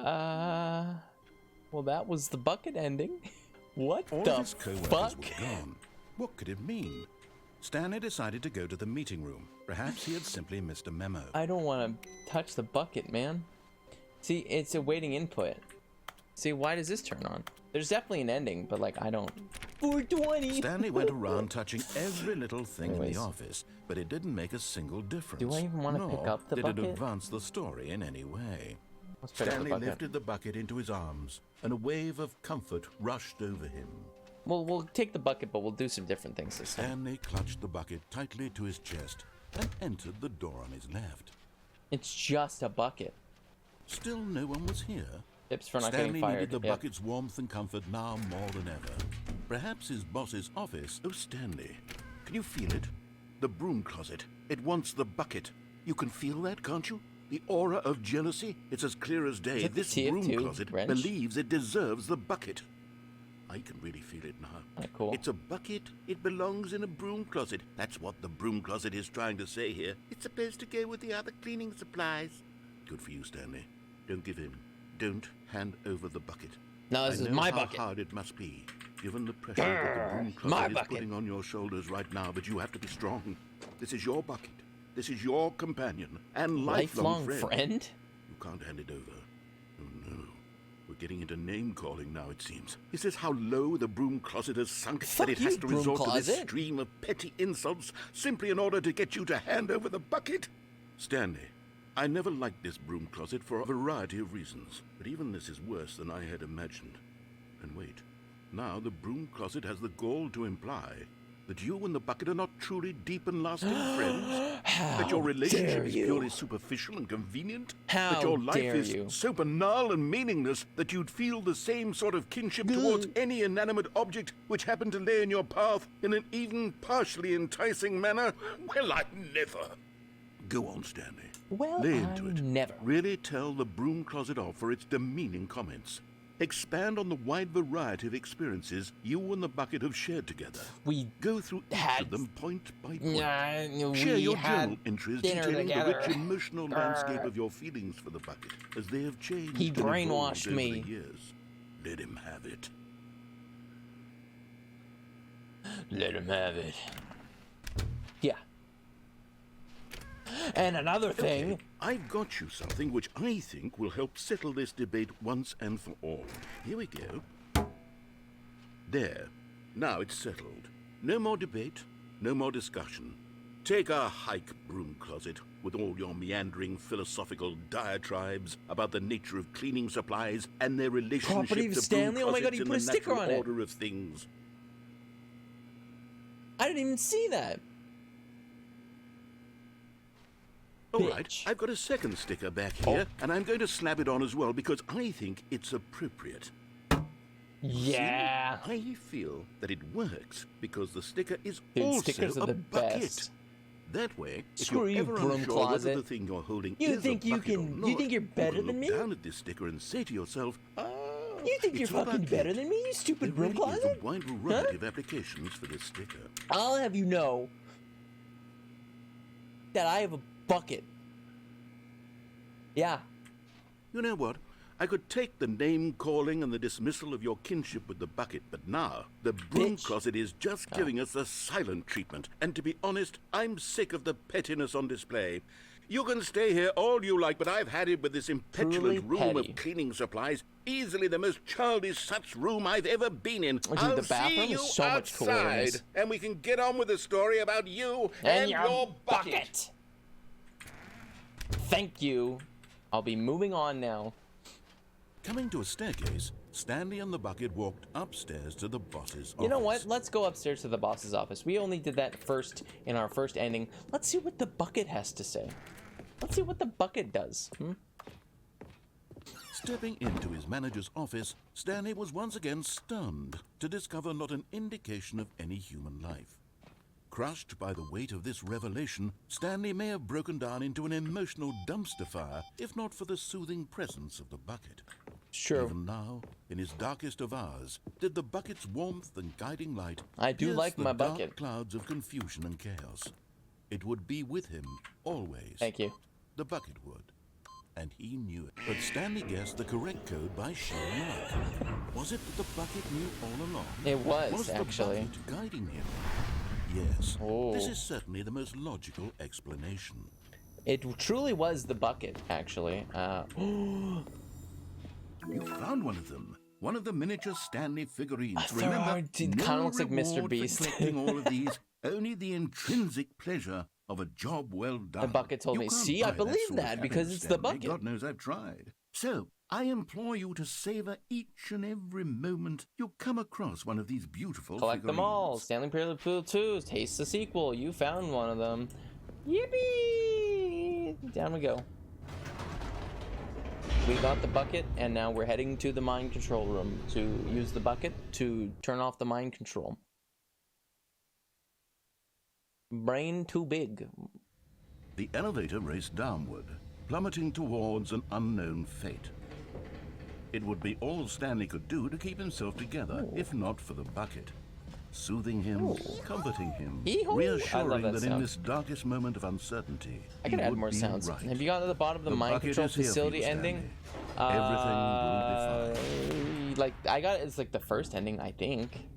Well, that was the bucket ending. What All the of his co-workers fuck? were gone. What could it mean? Stanley decided to go to the meeting room. Perhaps he had simply missed a memo. I don't want to touch the bucket, man. See, it's awaiting input. See, why does this turn on? There's definitely an ending, but like, I don't. 420! Stanley went around touching every little thing in the office, but it didn't make a single difference. Do I even want to pick up the bucket? Did it advance the story in any way? Let's pick up the Stanley bucket. lifted the bucket into his arms, and a wave of comfort rushed over him. Well, we'll take the bucket, but we'll do some different things this time. Stanley clutched the bucket tightly to his chest and entered the door on his left. It's just a bucket. Still no one was here. Tips for not Stanley getting fired. needed the bucket's warmth and comfort now more than ever. Perhaps his boss's office. Oh, Stanley, can you feel it? The broom closet. It wants the bucket. You can feel that, can't you? The aura of jealousy. It's as clear as day. Is it the This broom TF2 closet wrench? believes it deserves the bucket. I can really feel it now. Cool. It's a bucket. It belongs in a broom closet. That's what the broom closet is trying to say here. It's supposed to go with the other cleaning supplies. Good for you, Stanley. Don't give in. Don't hand over the bucket. No, this is my bucket. I know how hard it must be, given the pressure that the broom closet is putting on your shoulders right now, but you have to be strong. This is your bucket. This is your companion and lifelong friend. You can't hand it over. Oh, no. We're getting into name-calling now, it seems. Is this how low the broom closet has sunk that it has to resort to this stream of petty insults simply in order to get you to hand over the bucket? Stanley, I never liked this broom closet for a variety of reasons, but even this is worse than I had imagined. And wait, now the broom closet has the gall to imply that you and the bucket are not truly deep and lasting friends? That your relationship is purely superficial and convenient? That your life is so banal and meaningless that you'd feel the same sort of kinship towards any inanimate object which happened to lay in your path in an even partially enticing manner? Well, I never. Go on, Stanley. Well, lay into it. Never. Really tell the broom closet off for its demeaning comments. Expand on the wide variety of experiences you and the bucket have shared together. We go through each of them point by point. Share your general interest detailing the rich emotional landscape of your feelings for the bucket as they have changed. He brainwashed me. Over the years. Let him have it. Let him have it. Yeah. And another thing. Okay, I've got you something which I think will help settle this debate once and for all. Here we go. There. Now it's settled. No more debate, no more discussion. Take a hike, broom closet, with all your meandering philosophical diatribes about the nature of cleaning supplies and their relationship Property of to Stanley? broom Oh my God, he closets put a in the sticker on natural it. order of things. I didn't even see that. All right, I've got a second sticker back here, and I'm going to slap it on as well because I think it's appropriate. Yeah. See, I feel that it works because the sticker is Dude, also stickers are a the bucket. best. That way, if Screw you're you, ever broom unsure closet. whether the thing you're holding You is think a you bucket or can? not, You think you're better you can than look me? down at this sticker and say to yourself, You think you're it's a fucking bucket. better than me, you stupid There broom really is closet? a wide variety of applications for this sticker. I'll have you know that I have a bucket. Yeah. You know what? I could take the name-calling and the dismissal of your kinship with the bucket, but now the broom closet is just giving us the silent treatment. And to be honest, I'm sick of the pettiness on display. You can stay here all you like, but I've had it with this impetulant room of cleaning supplies. Easily the most childish such room I've ever been in. Dude, I'll the bathroom see you is so much cooler than outside, this. and we can get on with the story about you and your bucket. Thank you. I'll be moving on now. Coming to a staircase, Stanley and the bucket walked upstairs to the boss's office. You know what? Let's go upstairs to the boss's office. We only did that first in our first ending. Let's see what the bucket has to say. Let's see what the bucket does. Stepping into his manager's office, Stanley was once again stunned to discover not an indication of any human life. Crushed by the weight of this revelation, Stanley may have broken down into an emotional dumpster fire, if not for the soothing presence of the bucket. Sure. Even now, in his darkest of hours, did the bucket's warmth and guiding light I do pierce like the my dark bucket. clouds of confusion and chaos. It would be with him always. Thank you. The bucket would. and he knew it. But Stanley guessed the correct code by sheer luck. Was it that the bucket knew all along? It was actually. The bucket guiding him? Yes. Oh. This is certainly the most logical explanation. It truly was the bucket, actually. You found one of them. One of the miniature Stanley figurines. Remember, it kind of looks like Mr. Beast. Collecting all of these, only the intrinsic pleasure of a job well done. The bucket told me, see, I believe that because it's the bucket. God knows I've tried. So, I implore you to savor each and every moment you come across one of these beautiful Collect figurines. them all. Stanley Parable Pool 2. Taste the sequel. You found one of them. Yippee! Down we go. We got the bucket, and now we're heading to the mind control room to use the bucket to turn off the mind control. Brain too big. The elevator raced downward, plummeting towards an unknown fate. It would be all Stanley could do to keep himself together, if not for the bucket. Soothing him, comforting him, reassuring that in this darkest moment of uncertainty, I could add more sounds. Right. Have you gotten to the bottom of the mind control facility ending? Everything will be fine. Like, I got it's like the first ending, I think.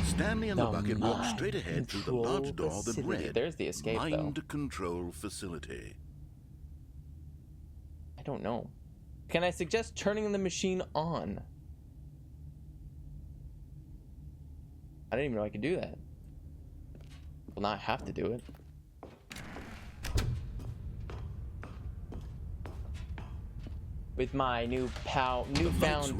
Stanley and the bucket walked straight ahead through the large door that read, there's the escape, Mind Control Facility. I don't know. Can I suggest turning the machine on? I didn't even know I could do that. Well, now I have to do it. With my newfound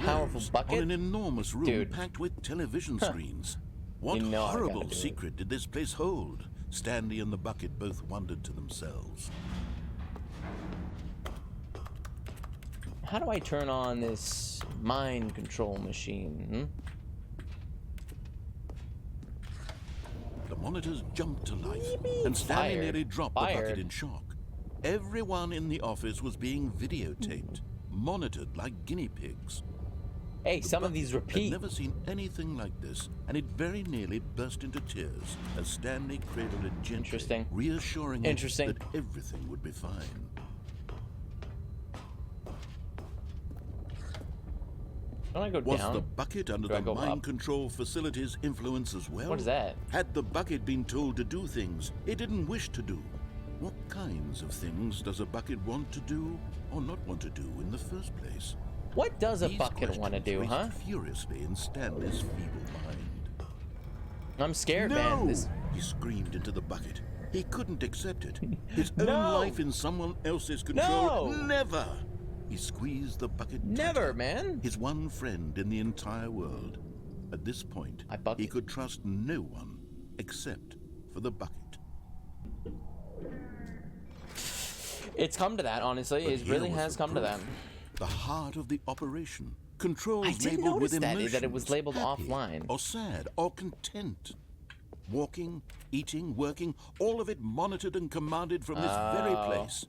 powerful bucket. On an enormous room packed with television screens. What horrible secret did this place hold? Stanley and the bucket both wondered to themselves. How do I turn on this mind control machine? The monitors jumped to life, and Stanley nearly dropped the bucket in shock. Everyone in the office was being videotaped, monitored like guinea pigs. Hey, some of these repeat. I'd never seen anything like this, and it very nearly burst into tears as Stanley cradled it gently, reassuring it that everything would be fine. Was the bucket under the mind control facility's influence as well? What is that? Had the bucket been told to do things it didn't wish to do? What kinds of things does a bucket want to do or not want to do in the first place? What does a bucket want to do, huh? Furiously in Stanley's feeble mind. I'm scared, man. He screamed into the bucket. He couldn't accept it. His own life in someone else's control. Never! He squeezed the bucket tighter. Never, man. His one friend in the entire world. At this point, he could trust no one except for the bucket. It's come to that, honestly. It really has come to that. The heart of the operation. Controls I didn't labeled with notice emotions, that it was labeled happy offline. Or sad, or content. Walking, eating, working, all of it monitored and commanded from this very place.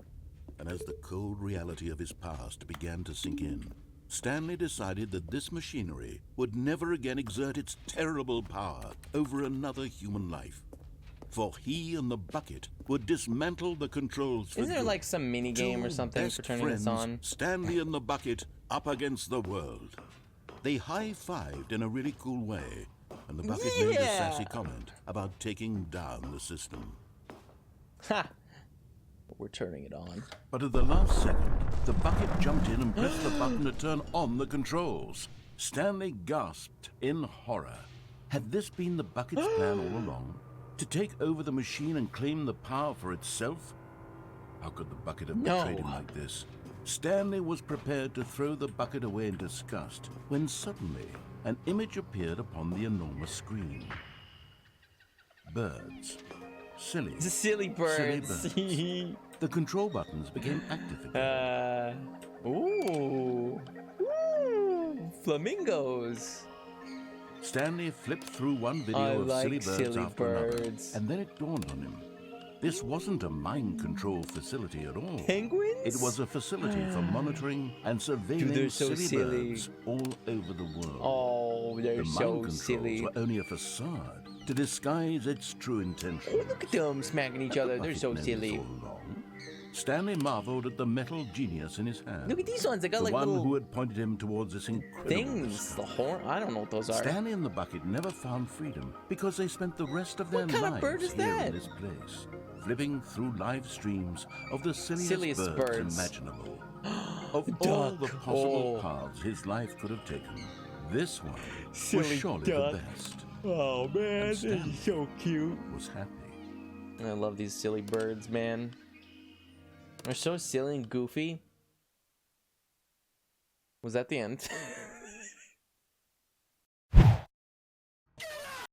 And as the cold reality of his past began to sink in, Stanley decided that this machinery would never again exert its terrible power over another human life. For he and the bucket would dismantle the controls for Isn't there like some mini game or something for turning this on? Stanley and the bucket up against the world. They high-fived in a really cool way, and the bucket made a sassy comment about taking down the system. Ha! We're turning it on. But at the last second, the bucket jumped in and pressed the button to turn on the controls. Stanley gasped in horror. Had this been the bucket's plan all along? To take over the machine and claim the power for itself? How could the bucket have betrayed him like this? Stanley was prepared to throw the bucket away in disgust when suddenly an image appeared upon the enormous screen. Birds. Silly. The silly birds. Silly birds. The control buttons became active again. Ooh. Flamingos. Stanley flipped through one video of silly birds after another, and then it dawned on him. This wasn't a mind control facility at all. Penguins? It was a facility for monitoring and surveilling silly birds all over the world. Oh, they're so silly. The mind controls were only a facade to disguise its true intention. Oh, look at them smacking each other. They're so silly. Stanley marveled at the metal genius in his hand. Look at these ones. They got the like one little who had pointed him towards this incredible things. discovery. The horn. I don't know what those are. Stanley and the bucket never found freedom because they spent the rest of their What kind of lives bird is here that? in this place, flipping through live streams of the silliest birds imaginable. Of all the possible paths his life could have taken, this one was surely the best. Oh man, this is so cute. Was happy. I love these silly birds, man. They're so silly and goofy. Was that the end?